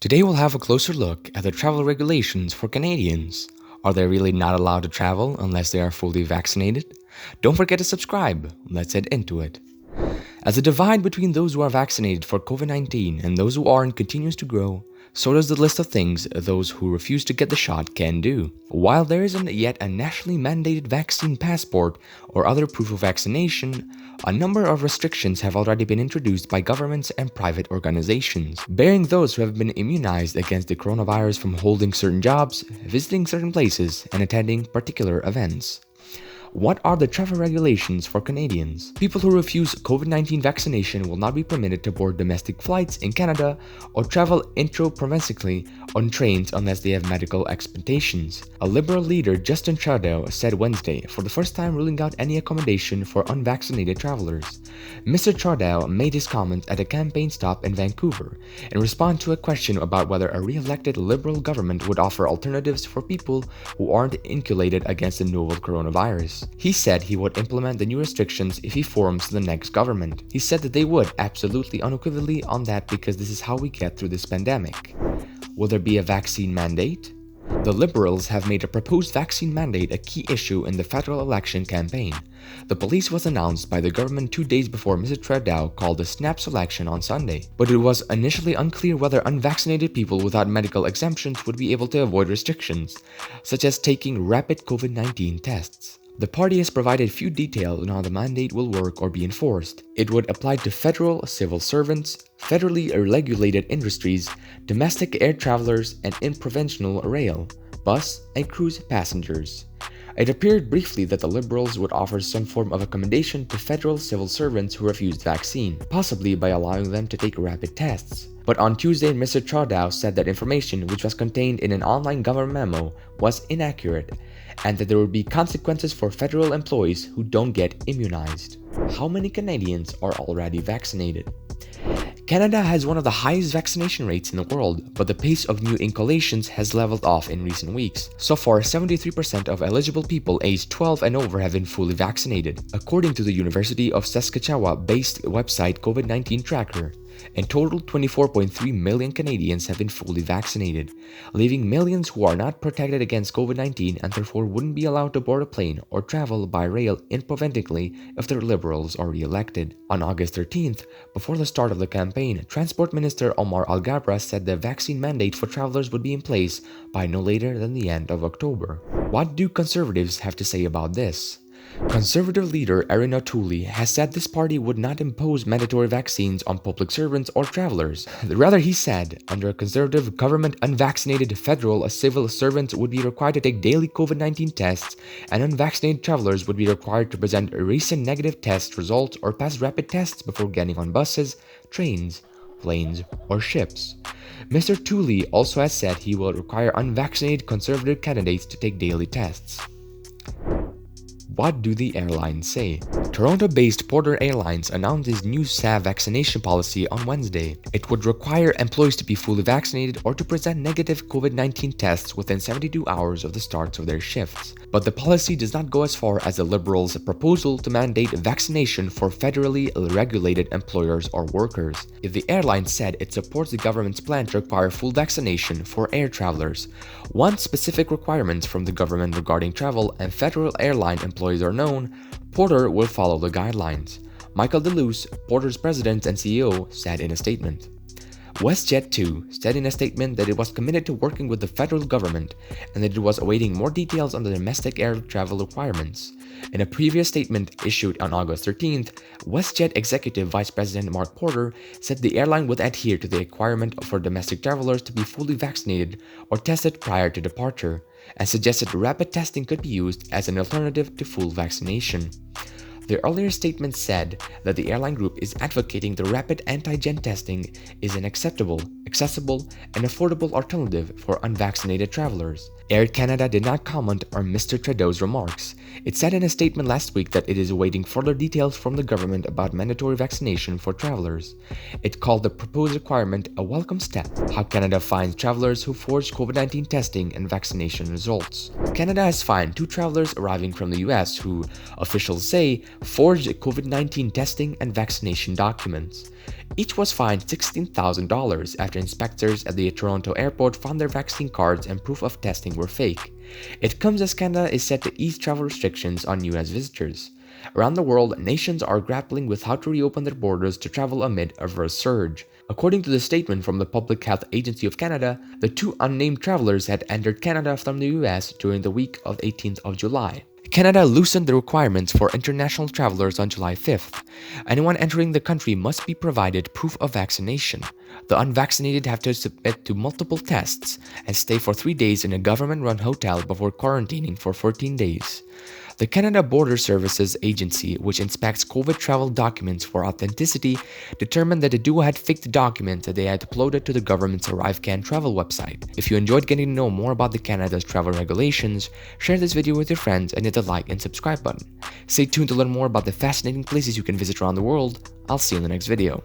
Today we'll have a closer look at the travel regulations for Canadians. Are they really not allowed to travel unless they are fully vaccinated? Don't forget to subscribe. Let's head into it. As the divide between those who are vaccinated for COVID-19 and those who aren't continues to grow, so does the list of things those who refuse to get the shot can do. While there isn't yet a nationally mandated vaccine passport or other proof of vaccination, a number of restrictions have already been introduced by governments and private organizations, barring those who have been immunized against the coronavirus from holding certain jobs, visiting certain places, and attending particular events. What are the travel regulations for Canadians? People who refuse COVID-19 vaccination will not be permitted to board domestic flights in Canada or travel intra-provincially on trains unless they have medical expectations. A Liberal leader, Justin Trudeau, said Wednesday, for the first time ruling out any accommodation for unvaccinated travelers. Mr. Trudeau made his comments at a campaign stop in Vancouver in response to a question about whether a re-elected Liberal government would offer alternatives for people who aren't inoculated against the novel coronavirus. He said he would implement the new restrictions if he forms the next government. He said that they would, absolutely unequivocally on that, because this is how we get through this pandemic. Will there be a vaccine mandate? The Liberals have made a proposed vaccine mandate a key issue in the federal election campaign. The police was announced by the government 2 days before Mr. Trudeau called a snap election on Sunday, but it was initially unclear whether unvaccinated people without medical exemptions would be able to avoid restrictions, such as taking rapid COVID-19 tests. The party has provided few details on how the mandate will work or be enforced. It would apply to federal civil servants, federally regulated industries, domestic air travelers, and interprovincial rail, bus, and cruise passengers. It appeared briefly that the Liberals would offer some form of accommodation to federal civil servants who refused vaccine, possibly by allowing them to take rapid tests. But on Tuesday, Mr. Trudeau said that information, which was contained in an online government memo, was inaccurate, and that there would be consequences for federal employees who don't get immunized. How many Canadians are already vaccinated? Canada has one of the highest vaccination rates in the world, but the pace of new inoculations has leveled off in recent weeks. So far, 73% of eligible people aged 12 and over have been fully vaccinated, according to the University of Saskatchewan-based website COVID-19 Tracker. In total, 24.3 million Canadians have been fully vaccinated, leaving millions who are not protected against COVID-19 and therefore wouldn't be allowed to board a plane or travel by rail interprovincially if the Liberals are re-elected. On August 13th, before the start of the campaign, Transport Minister Omar Alghabra said the vaccine mandate for travelers would be in place by no later than the end of October. What do Conservatives have to say about this? Conservative leader Erin O'Toole has said this party would not impose mandatory vaccines on public servants or travelers. Rather, he said, under a Conservative government, unvaccinated federal civil servants would be required to take daily COVID-19 tests, and unvaccinated travelers would be required to present recent negative test results or pass rapid tests before getting on buses, trains, planes, or ships. Mr. Tooley also has said he will require unvaccinated Conservative candidates to take daily tests. What do the airlines say? Toronto-based Porter Airlines announced its new SAF vaccination policy on Wednesday. It would require employees to be fully vaccinated or to present negative COVID-19 tests within 72 hours of the start of their shifts. But the policy does not go as far as the Liberals' proposal to mandate vaccination for federally regulated employers or workers. If the airline said it supports the government's plan to require full vaccination for air travelers, once specific requirements from the government regarding travel and federal airline employees are known, Porter will follow the guidelines. Michael DeLuce, Porter's president and CEO, said in a statement. WestJet too said in a statement that it was committed to working with the federal government and that it was awaiting more details on the domestic air travel requirements. In a previous statement issued on August 13th, WestJet Executive Vice President Mark Porter said the airline would adhere to the requirement for domestic travelers to be fully vaccinated or tested prior to departure, and suggested rapid testing could be used as an alternative to full vaccination. The earlier statement said that the airline group is advocating the rapid antigen testing is an acceptable, accessible, and affordable alternative for unvaccinated travelers, Air Canada did not comment on Mr. Trudeau's remarks. It said in a statement last week that it is awaiting further details from the government about mandatory vaccination for travelers. It called the proposed requirement a welcome step. How Canada finds travelers who forged COVID-19 testing and vaccination results. Canada has fined 2 travelers arriving from the US who, officials say, forged COVID-19 testing and vaccination documents. Each was fined $16,000 after inspectors at the Toronto airport found their vaccine cards and proof of testing were fake. It comes as Canada is set to ease travel restrictions on US visitors. Around the world, nations are grappling with how to reopen their borders to travel amid a first surge. According to the statement from the Public Health Agency of Canada, the 2 unnamed travelers had entered Canada from the US during the week of 18th of July. Canada loosened the requirements for international travelers on July 5th. Anyone entering the country must be provided proof of vaccination. The unvaccinated have to submit to multiple tests and stay for 3 days in a government-run hotel before quarantining for 14 days. The Canada Border Services Agency, which inspects COVID travel documents for authenticity, determined that the duo had faked the documents that they had uploaded to the government's ArriveCan travel website. If you enjoyed getting to know more about the Canada's travel regulations, share this video with your friends and hit the like and subscribe button. Stay tuned to learn more about the fascinating places you can visit around the world. I'll see you in the next video.